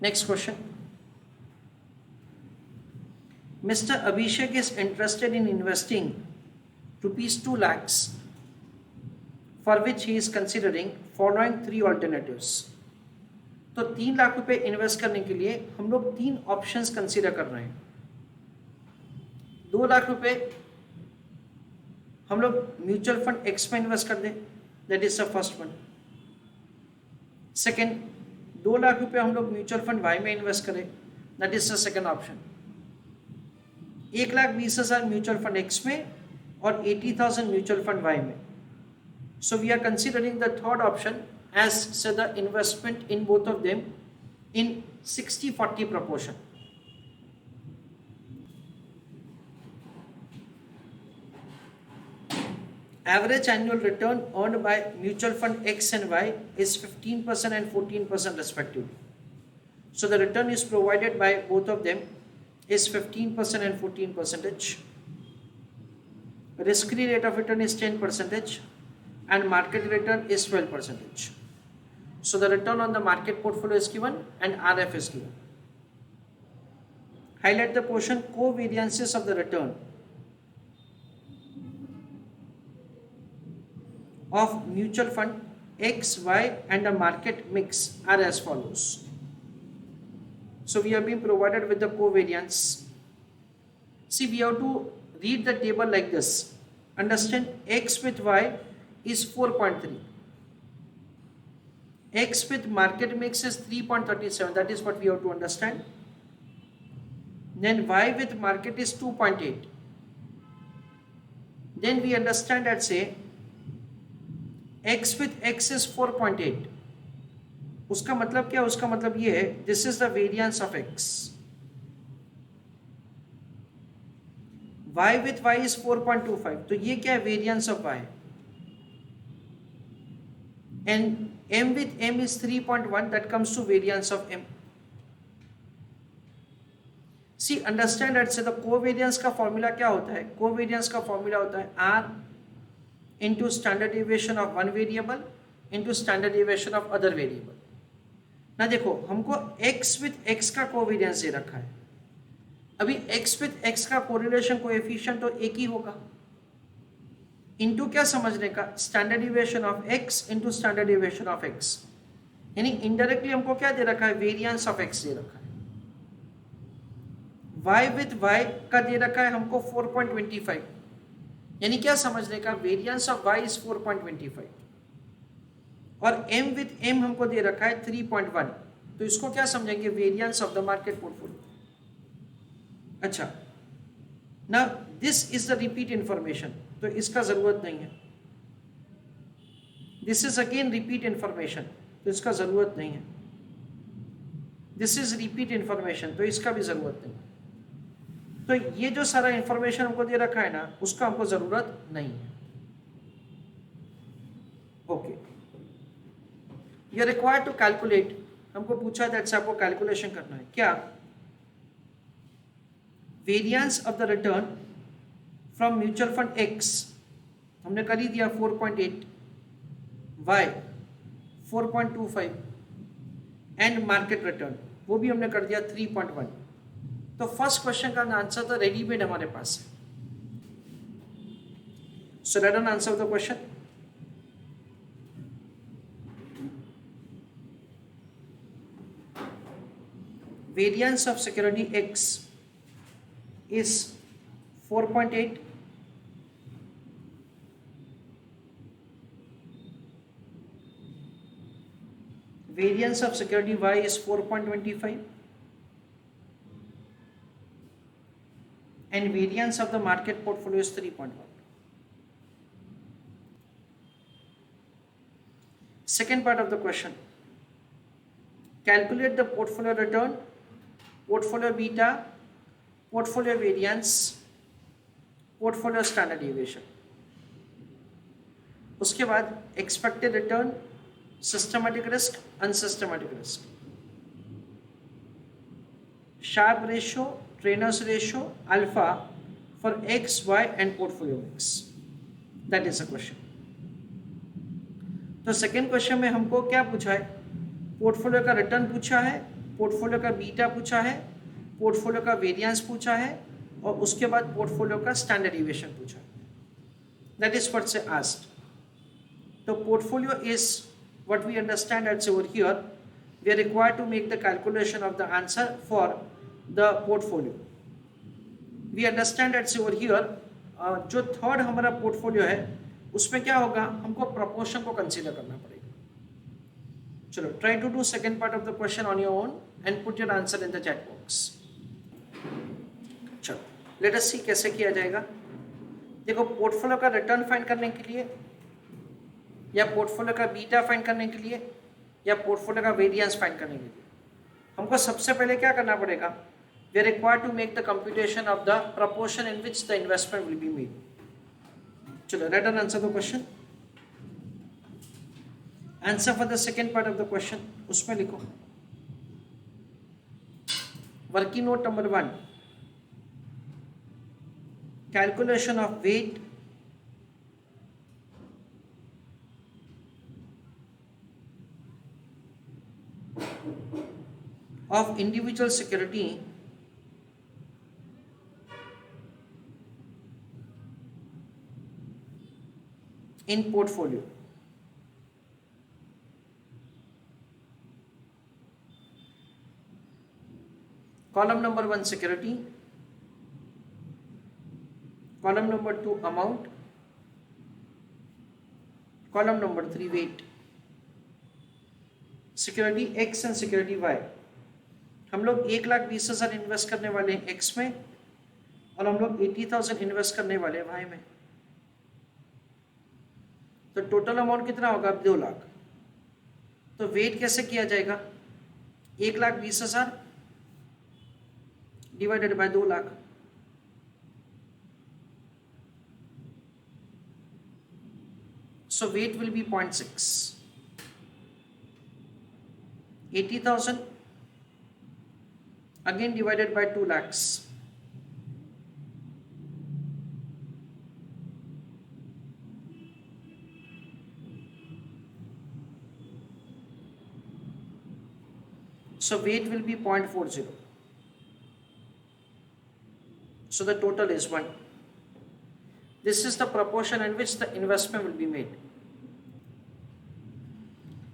Next question. Mr. Abhishek is interested in investing rupees 2 lakhs, for which he is considering following 3 alternatives. तो 3 लाख रुपए invest करने के लिए हम लोग 3 ऑप्शंस कंसीडर कर रहे हैं. 2 लाख रुपए हम लोग म्यूचुअल फंड एक्स में इन्वेस्ट कर दें, that is the first one. Second, 2 lakh रुपए हम लोग म्यूचुअल फंड वाई में इन्वेस्ट करें, that is the second option. 1,20,000 mutual fund x में और 80,000 म्यूचुअल फंड वाई में. So we are considering the third option as say the investment in both of them in 60-40 proportion. Average annual return earned by mutual fund X and Y is 15% and 14% respectively. So the return is provided by both of them is 15% and 14%. Risk-free rate of return is 10%. And market return is 12%. So the return on the market portfolio is given and RF is given. Highlight the portion covariances of the return of mutual fund X, Y and the market mix are as follows. So we have been provided with the covariance. See, we have to read the table like this. Understand, X with Y is 4.3. X with market mix is 3.37. That is what we have to understand. Then Y with market is 2.8. Then we understand that say X with X is 4.8. उसका मतलब क्या? उसका मतलब ये है, this is the variance of X. Y with Y is 4.25. तो ये क्या है? Variance of Y. And M with M is 3.1. That comes to variance of M. See, understand that say the covariance का formula क्या होता है? Covariance का formula होता है R into standard deviation of one variable into standard deviation of other variable. ना देखो, हमको X with X का covariance दे रखा है. अभी X with X का correlation coefficient तो एक ही होगा. इनटू क्या समझने का? Standard deviation of x into standard deviation of x. यानी इनडायरेक्टली हमको क्या दे रखा है? वेरिएंस ऑफ एक्स दे रखा है. वाई विथ वाई का दे रखा है हमको 4.25. यानी क्या समझने का? Variance of Y is 4.25. और एम विथ एम हमको दे रखा है 3.1. तो इसको क्या समझेंगे? Variance of the market portfolio. अच्छा, now this is the repeat information, तो इसका जरूरत नहीं है. This is again repeat information, तो इसका जरूरत नहीं है. दिस इज रिपीट इंफॉर्मेशन, तो इसका भी जरूरत नहीं. तो ये जो सारा इंफॉर्मेशन हमको दे रखा है ना, उसका हमको जरूरत नहीं है. Okay, you are required to calculate. हमको पूछा है दैट्स आपको कैलकुलेशन करना है. क्या? Variance of the return from mutual fund X हमने कर ही दिया 4.8, वाई 4.25 एंड मार्केट रिटर्न वो भी हमने कर दिया 3.1. तो फर्स्ट क्वेश्चन का आंसर तो रेडीमेड हमारे पास है. So let us answer the question. Variance of security x is 4.8. Variance of security Y is 4.25. And variance of the market portfolio is 3.1. Second part of the question. Calculate the portfolio return, portfolio beta, portfolio variance, portfolio standard deviation. उसके बाद expected return, systematic risk, unsystematic risk. Sharpe ratio, Treynor ratio, alpha for X, Y and portfolio mix. That is the question. तो second question में हमको क्या पूछा है? Portfolio का return पूछा है, पोर्टफोलियो का बीटा पूछा है, पोर्टफोलियो का वेरिएंस पूछा है और उसके बाद पोर्टफोलियो का स्टैंडर्ड डिविएशन पूछा है. दैट इज व्हाट से आस्क्ड. तो portfolio is what we understand at over here. We are required to make the calculation of the answer for the portfolio. We understand at over here जो third हमारा portfolio है उसमें क्या होगा, हमको proportion को कंसीडर करना पड़ेगा. चलो, try to do second part of the question on your own and put your answer in the chat box. चलो, लेट अस सी कैसे किया जाएगा. देखो, पोर्टफोलियो का रिटर्न फाइंड करने के लिए या पोर्टफोलियो का बीटा फाइंड करने के लिए या पोर्टफोलियो का वेरिएंस फाइंड करने के लिए हमको सबसे पहले क्या करना पड़ेगा. We are required to make the computation of the proportion in which the investment will be made. चलो, write an answer the question. Answer for the second part of the question उसमें लिखो. Working note number 1, calculation of weight of individual security in portfolio. Column number 1 security, column number 2 amount, column number 3 weight. Security X and security Y. हम लोग 1,20,000 invest करने वाले हैं x में और हम लोग 80,000 इन्वेस्ट करने वाले हैं वाई में. तो टोटल अमाउंट कितना होगा, 2 लाख. तो वेट कैसे किया जाएगा, 1,20,000 divided by 2 lakh. So weight will be 0.6. 80,000 again divided by 2 lakhs. So weight will be 0.40. So the total is 1. This is the proportion in which the investment will be made.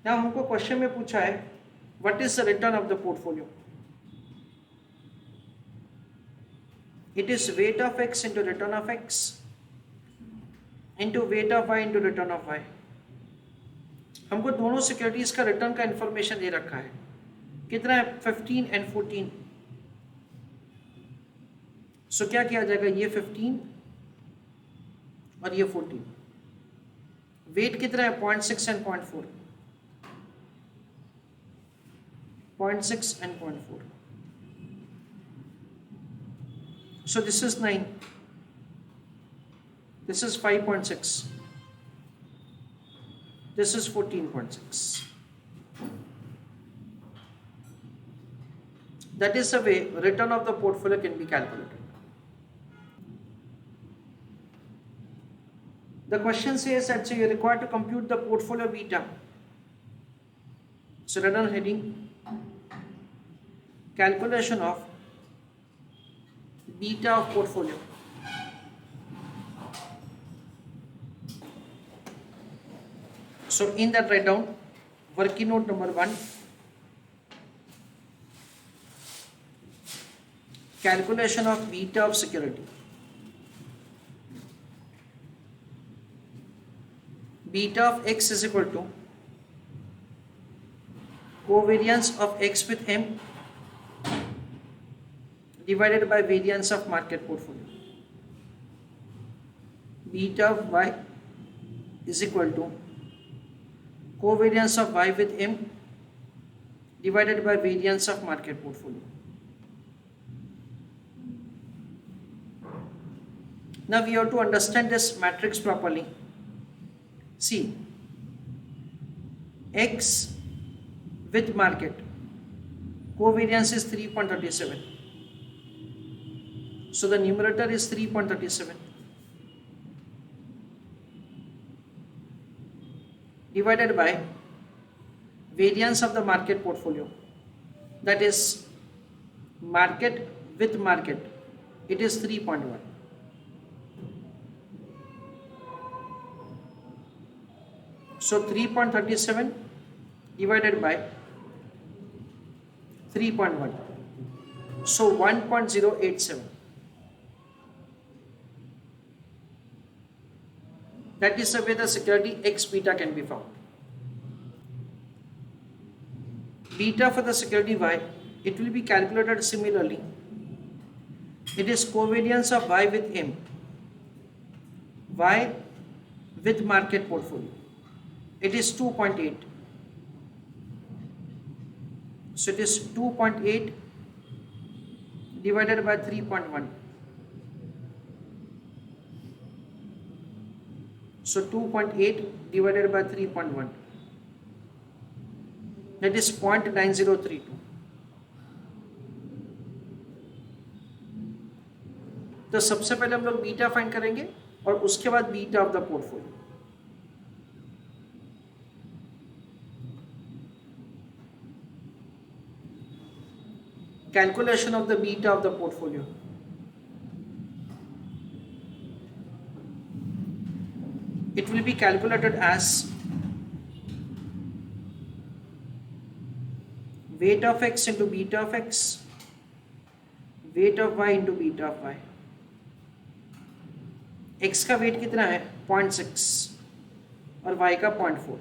Now हमको question में पूछा है what is the return of the portfolio. It is weight of x into return of x into weight of y into return of y. हमको दोनों securities का return का information दे रखा है. कितना है, 15 एंड 14. सो क्या किया जाएगा, ये 15 और ये 14. वेट कितना है, 0.6 and 0.4. 0.6 and 0.4. So this is 9. This is 5.6. This is 14.6. That is the way return of the portfolio can be calculated. The question says that you are required to compute the portfolio beta. So write down heading calculation of beta of portfolio. So in that write down working note number 1, calculation of beta of security. Beta of x is equal to covariance of x with m divided by variance of market portfolio. Beta of y is equal to covariance of y with m divided by variance of market portfolio. Now we have to understand this matrix properly. See, x with market covariance is 3.37. So the numerator is 3.37 divided by variance of the market portfolio. that is market with market, it is 3.1. So 3.37 divided by 3.1, so 1.087. That is the way the security X beta can be found. Beta for the security Y, it will be calculated similarly. It is covariance of Y with M, Y with market portfolio. It is 2.8. So it is 2.8 divided by 3.1. So 2.8 divided by 3.1. That is 0.9032. तो सबसे पहले हम लोग beta find करेंगे और उसके बाद beta of the portfolio. Calculation of the beta of the portfolio. It will be calculated as weight of x into beta of x, weight of y into beta of y. x का wait कितना है 0.6 और y का 0.4.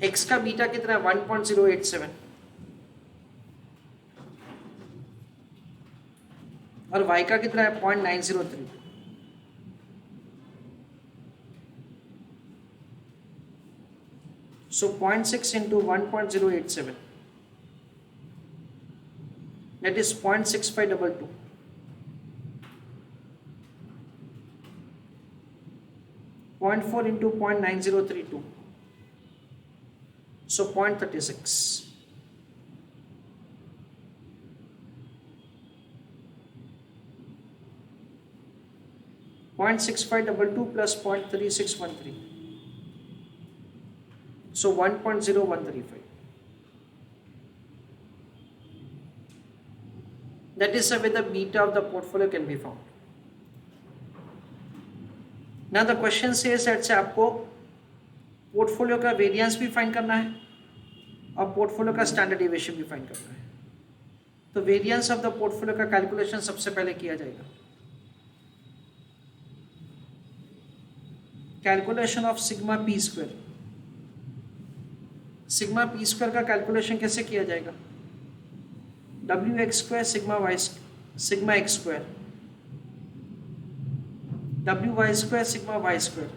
x का beta कितना है 1.087 और y का कितना है 0.903. So 0.6 into 1.087, that is 0.6522. Point 4 into 0.9032, so 0.36. Point 6522 plus 0.3613, so 1.0135. That is the way the beta of the portfolio can be found. Now the question says that आपको portfolio का variance भी find करना है और portfolio का standard deviation भी find करना है. तो वेरिएंस ऑफ द पोर्टफोलियो का कैलकुलेशन सबसे पहले किया जाएगा. Calculation of sigma P square. Sigma P square का कैलकुलेशन कैसे किया जाएगा? W X square sigma X square, W Y square sigma Y square,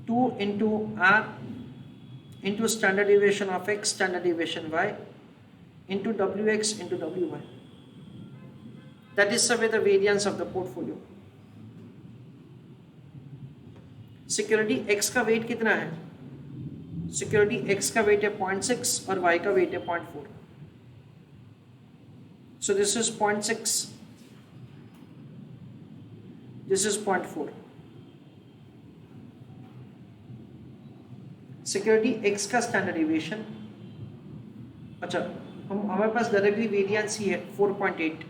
2 into r into standard deviation of x standard deviation y into wx into wy. That is the way the variance of the portfolio. सिक्योरिटी x का wait कितना है? Security x का wait है 0.6 और y का wait है 0.4. So this is 0.6, this is 0.4. Security x का स्टैंडर्ड डेविएशन, अच्छा हमारे पास डायरेक्टली वेरिएंस ही है 4.8.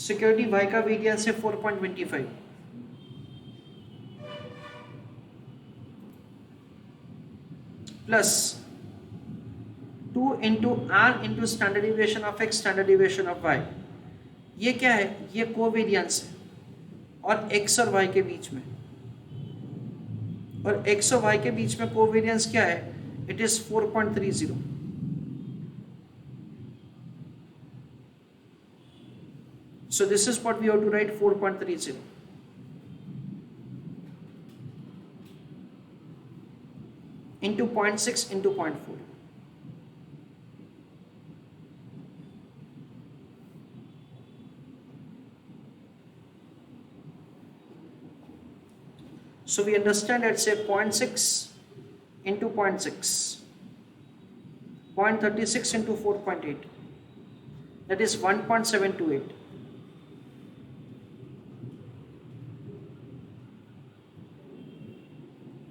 सिक्योरिटी y का वेरिएंस है 4.25. Plus 2 into r into standard deviation of x standard deviation of y. ये क्या है? ये कोवेरिएंस है और x और y के बीच में, और x और y के बीच में कोवेरिएंस क्या है? It is 4.30. So this is what we have to write, 4.30 into 0.6 into 0.4. So we understand that say 0.6 into 0.6, 0.36 into 4.8, that is 1.728.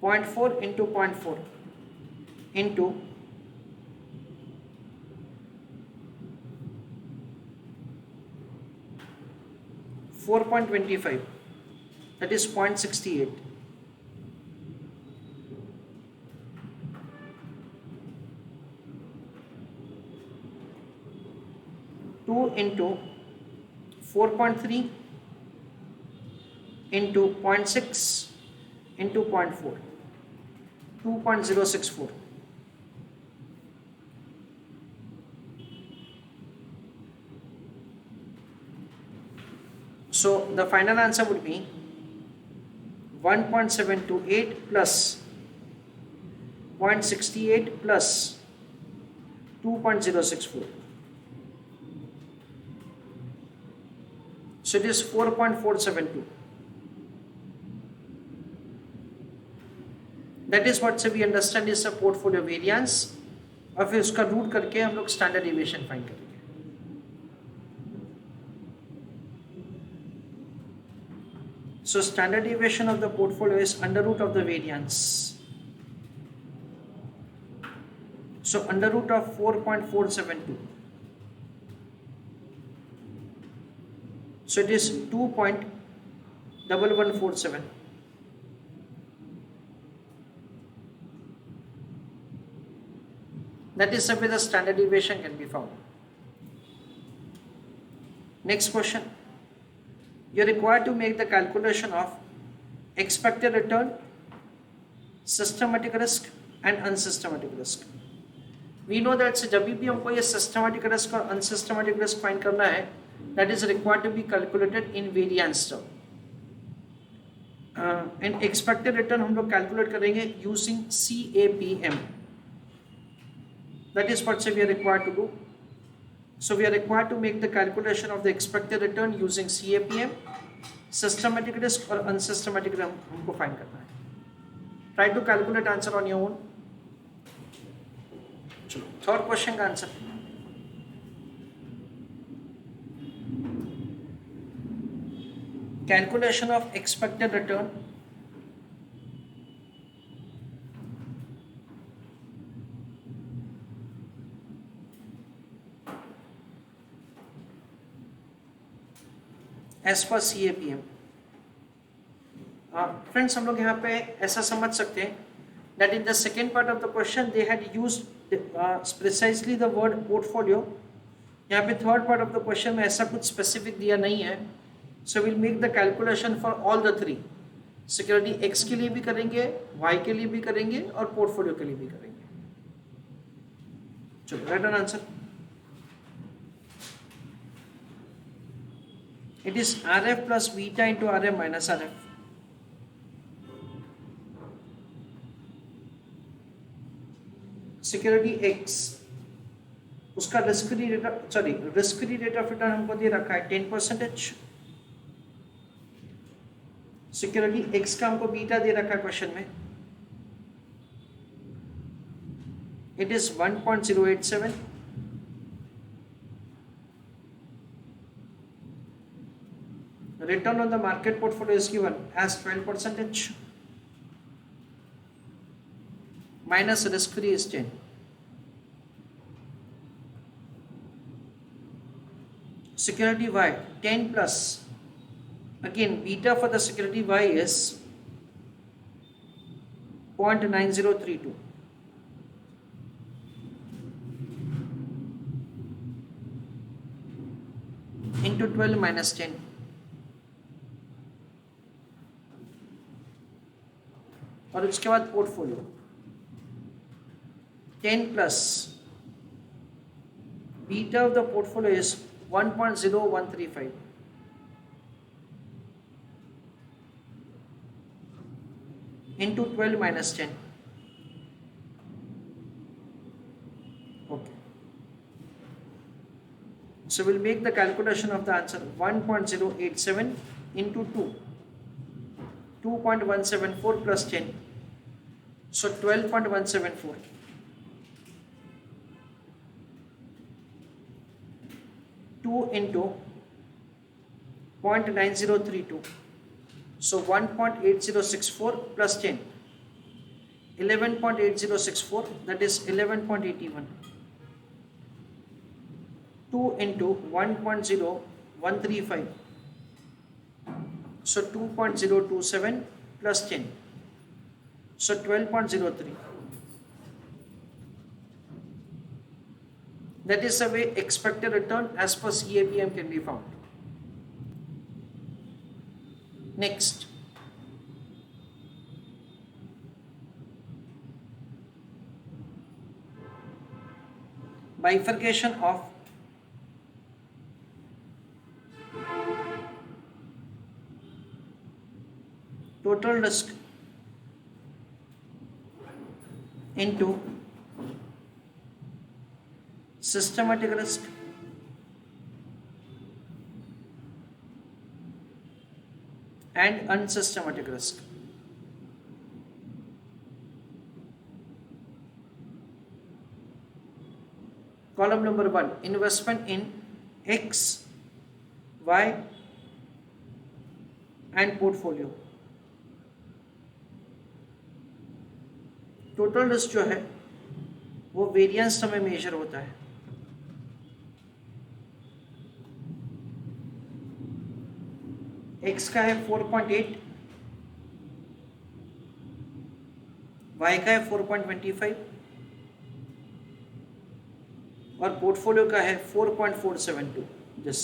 0.4 into 0.4 into 4.25, that is 0.68. 2 into 4.3 into 0.6 into 0.4, 2.064. So the final answer would be 1.728 plus 0.68 plus 2.064. So it is 4.472. That is what we understand is a portfolio variance, और फिर उसका root करके हम लोग standard deviation find करेंगे. So standard deviation of the portfolio is under root of the variance. So under root of 4.472. So it is 2.1147. That is where the standard deviation can be found. Next question. You are required to make the calculation of expected return, systematic risk and unsystematic risk. We know that जब भी हमको ये systematic risk और unsystematic risk find करना है, that is required to be calculated in variance term. And expected return हम लोग calculate करेंगे using CAPM. That is what we are required to do. So we are required to make the calculation of the expected return using CAPM. Systematic risk or unsystematic risk हमको find करना है. Try to calculate answer on your own. चलो third question का answer. Calculation of expected return as per CAPM. Friends, हम लोग यहाँ पे ऐसा समझ सकते हैं that in the second part of the question they had used precisely the word portfolio. यहाँ पे third part of the question में ऐसा कुछ specific दिया नहीं है. So we'll make the calculation for all the three. Security X के लिए भी करेंगे, Y के लिए भी करेंगे और portfolio के लिए भी करेंगे. चलो write an answer. It is RF plus beta into RM minus RF. Security X, उसका risk free rate of return हमको दे रखा है 10%. Security X का हमको बीटा दे रखा है क्वेश्चन में. It is 1.087. Return on the market portfolio is given as 12%. Minus risk free is 10. Security Y 10 plus. Again, beta for the security Y is 0.9032. Into 12 minus 10. और उसके बाद portfolio 10 plus beta of the portfolio is 1.0135. Into 12 minus 10. Okay. So we'll make the calculation of the answer 1.087 into 2. 2.174 plus 10. So 12.174. Into 0.9032. So 1.8064 plus 10. 11.8064, that is 11.81. 2 into 1.0135, so 2.027 plus 10, so 12.03. That is the way expected return as per CAPM can be found. Next, bifurcation of total risk into systematic risk and unsystematic risk. Column number 1, investment in X, Y and portfolio. Total risk जो है वो variance समय major होता है. X का है 4.8, Y का है 4.25 और पोर्टफोलियो का है 4.472. This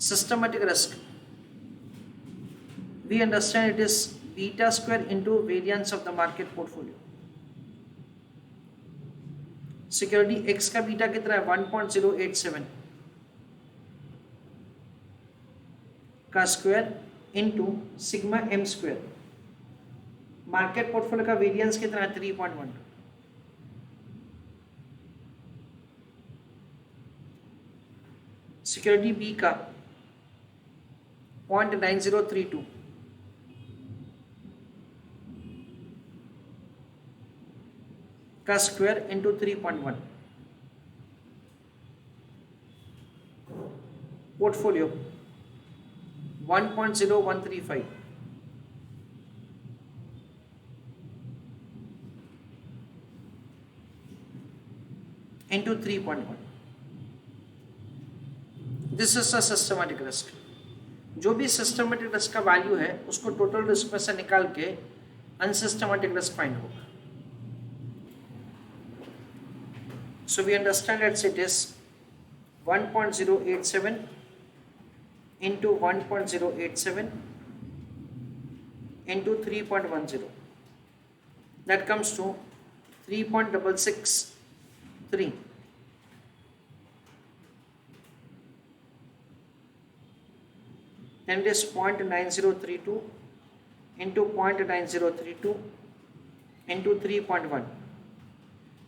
systematic risk, we understand it is beta square into variance of the market portfolio. सिक्योरिटी X का बीटा कितना है 1.087 का square into sigma M square. Market portfolio का वेरिएंस कितना है 3.1. सिक्योरिटी बी का 0.9032 का square into 3.1. Portfolio 1.0135 into 3.1. This is a systematic risk. जो भी सिस्टमैटिक रिस्क का वैल्यू है उसको टोटल रिस्क में से निकाल के अनसिस्टमैटिक रिस्क फाइंड होगा. So we understand that it is 1.087 into 1.087 into 3.10. That comes to 3.663. And it is 0.9032 into 0.9032 into 3.1.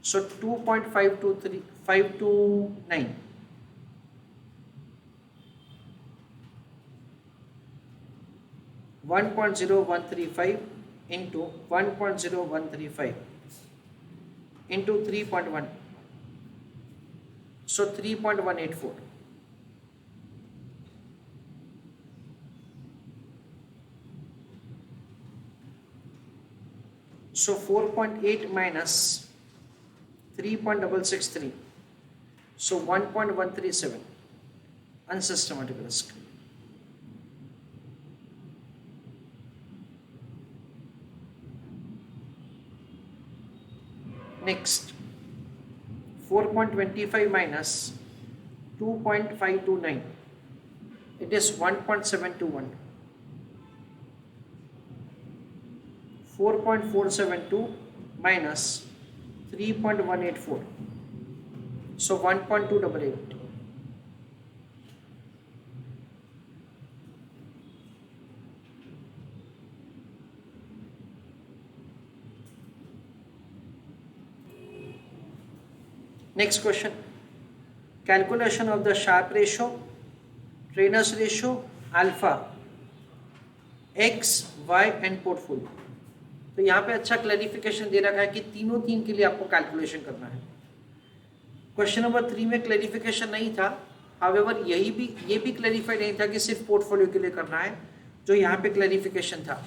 So 2.529. One 1.0135 into 1.0135 into 3.1. So 3.184. So 4.8 minus 3.663. So 1.137. Unsystematic risk. Next, 4.25 minus 2.529. It is 1.721. 4.472 minus 3.184. So 1.288. Next question. Calculation of the Sharpe ratio, Treynor ratio, alpha, X, Y and portfolio. तो यहाँ पे अच्छा clarification दे रखा है कि तीनों के लिए आपको कैलकुलेशन करना है. क्वेश्चन नंबर 3 में क्लैरिफिकेशन नहीं था, हाउएवर ये भी क्लैरिफाई नहीं था कि सिर्फ पोर्टफोलियो के लिए करना है, जो यहाँ पे क्लैरिफिकेशन था.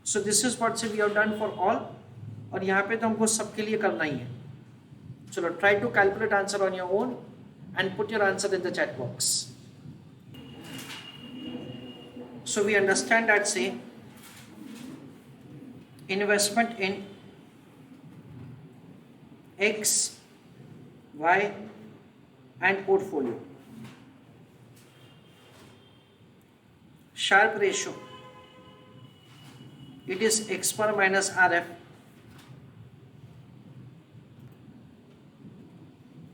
So this is what we have done for all, और यहाँ पे तो हमको सबके लिए करना ही है. चलो, try to calculate answer on your own and put your answer in the chat box. So we understand that say investment in X, Y and portfolio. Sharpe ratio, it is X per minus RF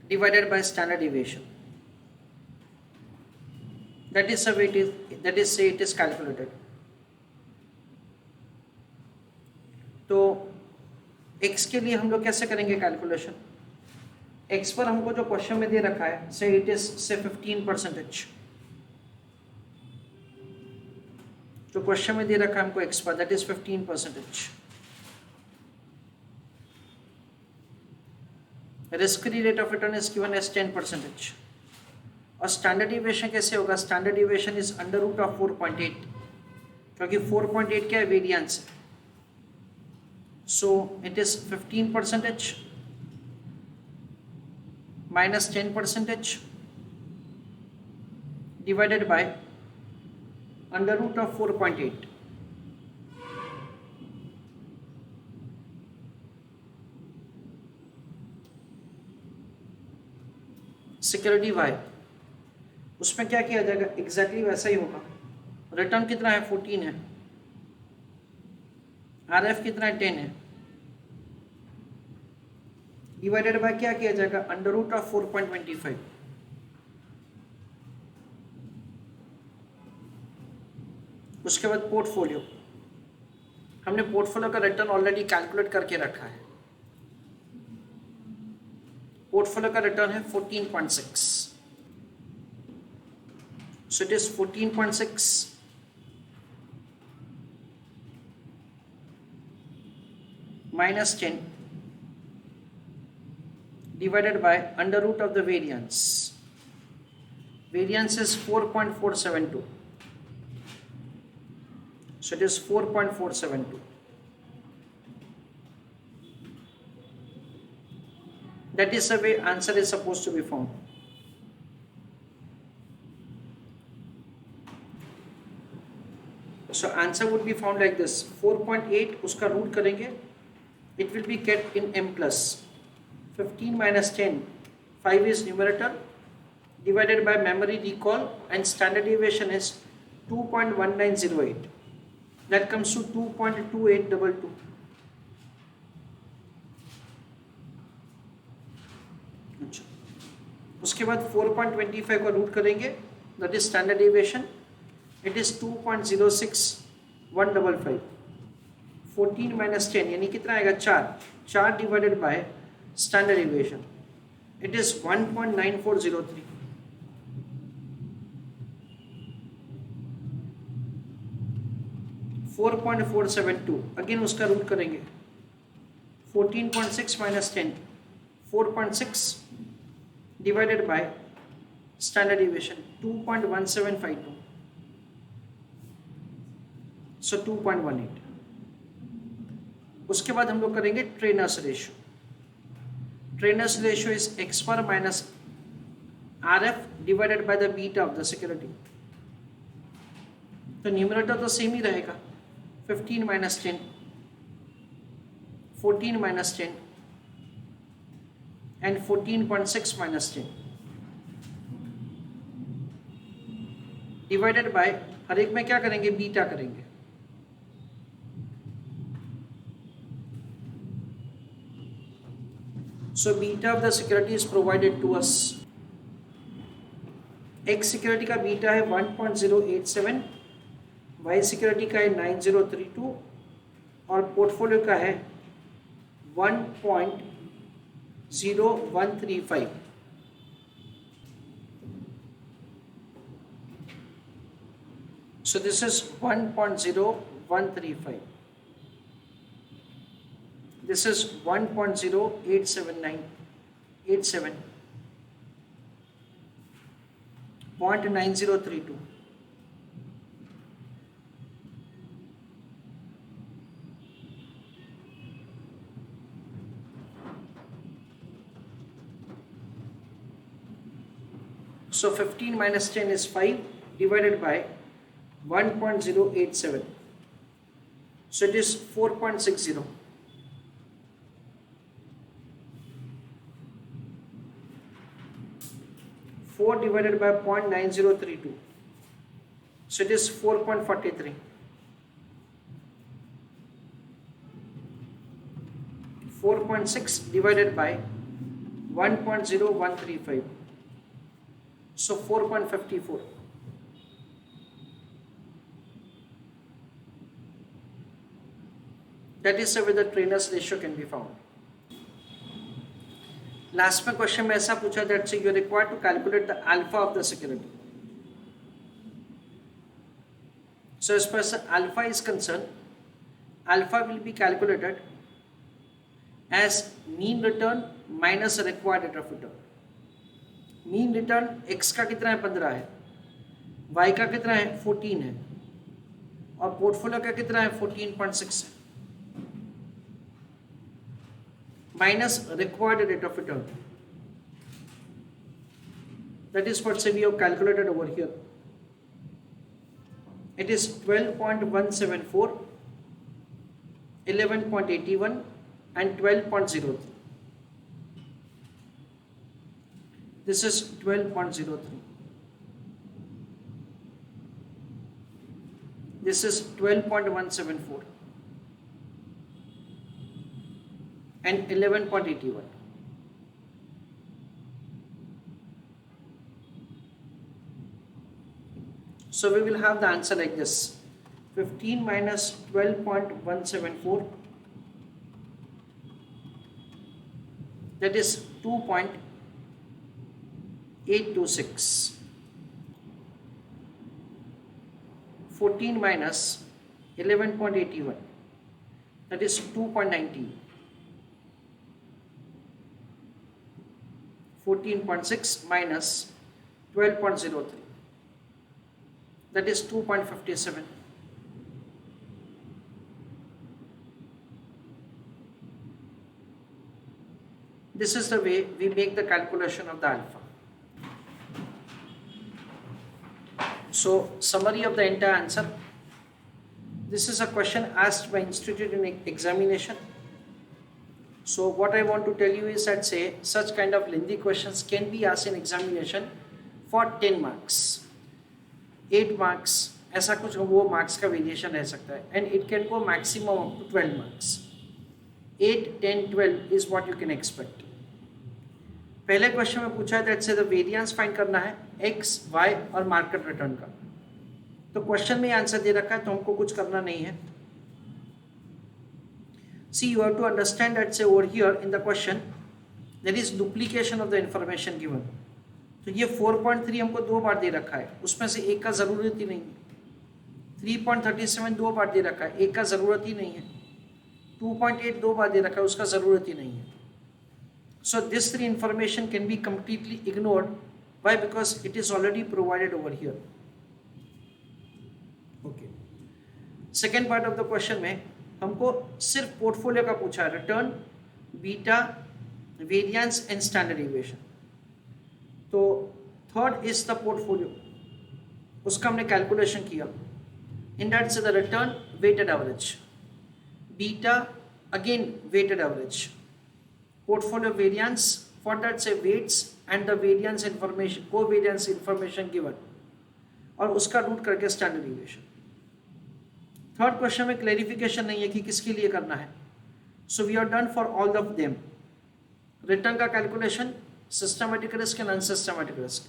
divided by standard deviation. That is the way it is calculated. तो x के लिए हम लोग कैसे करेंगे calculation? x पर हमको जो क्वेश्चन में दे रखा है, से इट इज से 15%. जो क्वेश्चन में दे रखा है हमको x पर, that is 15%. Risk free rate of return is given as 10%. और स्टैंडर्ड डिविएशन कैसे होगा? Standard deviation is under root of 4.8, क्योंकि 4.8 क्या है? Variance. So it is 15% minus 10% divided by under root of 4.8. Security Y, उसमें क्या किया जाएगा? एग्जैक्टली वैसा ही होगा. रिटर्न कितना है? 14 है. RF कितना है? 10 है. डिवाइडेड बाय क्या किया जाएगा? Under root of 4.25. उसके बाद पोर्टफोलियो, हमने पोर्टफोलियो का रिटर्न ऑलरेडी कैलकुलेट करके रखा है. पोर्टफोलियो का रिटर्न है 14.6. So it is 14.6 minus 10 divided by under root of the variance. Variance is 4.472. So it is 4.472. That is the way answer is supposed to be found. So answer would be found like this. 4.8 उसका root करेंगे, it will be kept in m plus 15 minus 10, 5 is numerator, divided by memory recall, and standard deviation is 2.1908. That comes to 2.2822. उसके बाद 4.25 का root करेंगे, that is standard deviation, it is 2.06155. 14 minus 10 यानी कितना आएगा? 4 divided by standard deviation, it is 1.9403. 4.472 again उसका root करेंगे. 14.6 minus 10, 4.6 divided by standard deviation 2.1752. So 2.18. उसके बाद हम लोग करेंगे Treynor's ratio. Treynor's ratio is x पर minus RF divided by the beta of the security. तो न्यूमरेटर तो सेम ही रहेगा. 15 minus 10, 14 minus 10 and 14.6 minus 10 divided by, हर एक में क्या करेंगे? बीटा करेंगे. So beta of the security is provided to us. X security का बीटा है 1.087, Y security का है 9032 और पोर्टफोलियो का है 1.0135. So this is 1.0135. This is 1.087987. 0.9032. So 15 minus 10 is 5 divided by 1.087. So it is 4.60. 4 divided by 0.9032. So it is 4.43. 4.6 divided by 1.0135. So 4.54. That is where the Treynor's ratio can be found. Last में question में ऐसा पूछा that say you required to calculate the alpha of the security. So as far as alpha is concerned, alpha will be calculated as mean return minus required rate of return. Mean return x का कितना है 15 है, y का कितना है 14 है और portfolio का कितना है 14.6 है, minus required rate of return. That is what we have calculated over here. It is 12.174, 11.81 and 12.03. This is 12.03. This is 12.174 and 11.81. So we will have the answer like this: 15 minus 12.174, that is 2.826. 14 minus 11.81, that is 2.90. 14.6 minus 12.03, that is 2.57. This is the way we make the calculation of the alpha. So summary of the entire answer. This is a question asked by institute in examination. So what I want to tell you is that say such kind of lengthy questions can be asked in examination for 10 marks, 8 marks, ऐसा कुछ वो marks का variation रह सकता है, and it can go maximum up to 12 marks. 8, 10, 12 is what you can expect. पहले question में पूछा है that say the variance find करना है x, y और मार्केट रिटर्न का. तो क्वेश्चन में आंसर दे रखा है तो हमको कुछ करना नहीं है. See, you have to understand that say over here in the question there is duplication of the information given. तो ये 4.3 हमको 2 बार दे रखा है, उसमें से एक का ज़रूरत ही नहीं है. 3.37 2 बार दे रखा है, एक का ज़रूरत ही नहीं है. 2.8 2 बार दे रखा है, उसका ज़रूरत ही नहीं है. So this 3 information can be completely ignored. Why? Because it is already provided over here. Okay. Second part of the question में हमको सिर्फ पोर्टफोलियो का पूछा है, return, beta, variance and standard deviation. तो थर्ड इज द पोर्टफोलियो, उसका हमने calculation किया. In that say the return weighted average, beta again weighted average, portfolio variance for that say weights and the variance information, covariance information given, और उसका root करके standard deviation. Third question में clarification नहीं है कि किसके लिए करना है. So we are done for all of them. Return का calculation, systematic risk and unsystematic risk.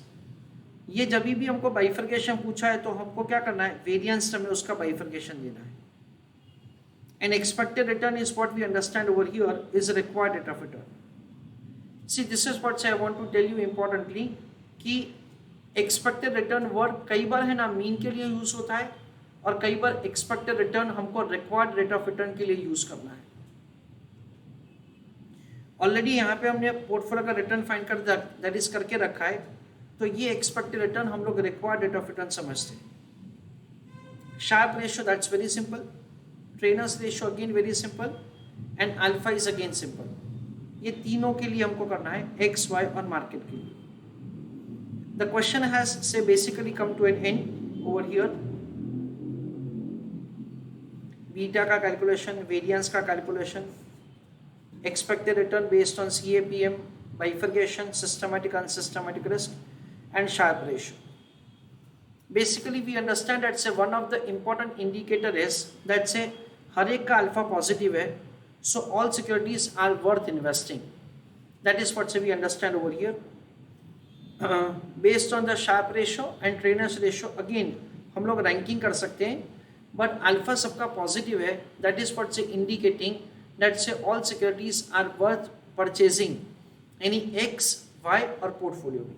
ये जब भी हमको बाइफर्केशन पूछा है तो हमको क्या करना है, वेरिएंस में उसका बाइफर्केशन देना है. And expected return is what we understand over here is required rate of return. See this is what I want to tell you importantly कि एक्सपेक्टेड रिटर्न वर्ड कई बार है ना मीन के लिए यूज होता है और कई बार एक्सपेक्टेड रिटर्न हमको रिक्वायर्ड रेट ऑफ रिटर्न के लिए यूज करना है. ऑलरेडी यहाँ पे हमने पोर्टफोलियो का रिटर्न फाइंड कर दैट इज करके रखा है. तो ये एक्सपेक्टेड रिटर्न हम लोग रिक्वायर्ड रेट ऑफ रिटर्न समझते हैं. Sharpe ratio, that's very simple. Treynor's ratio again very simple, and alpha is again simple. ये तीनों के लिए हमको करना है x, y और मार्केट के लिए. The question has say basically come to an end over here. Beta का कैलकुलेशन, वेरिएंस का calculation, expected return based on CAPM, bifurcation, systematic unsystematic risk, and Sharpe ratio. Basically we understand that say one of the important indicator is that say हर एक का alpha positive है, so all securities are worth investing. That is what say we understand over here. Based on the Sharpe ratio and Treynor's ratio again हम लोग ranking कर सकते हैं, but alpha सबका positive है. That is what say indicating that say all securities are worth purchasing any X, Y और portfolio में.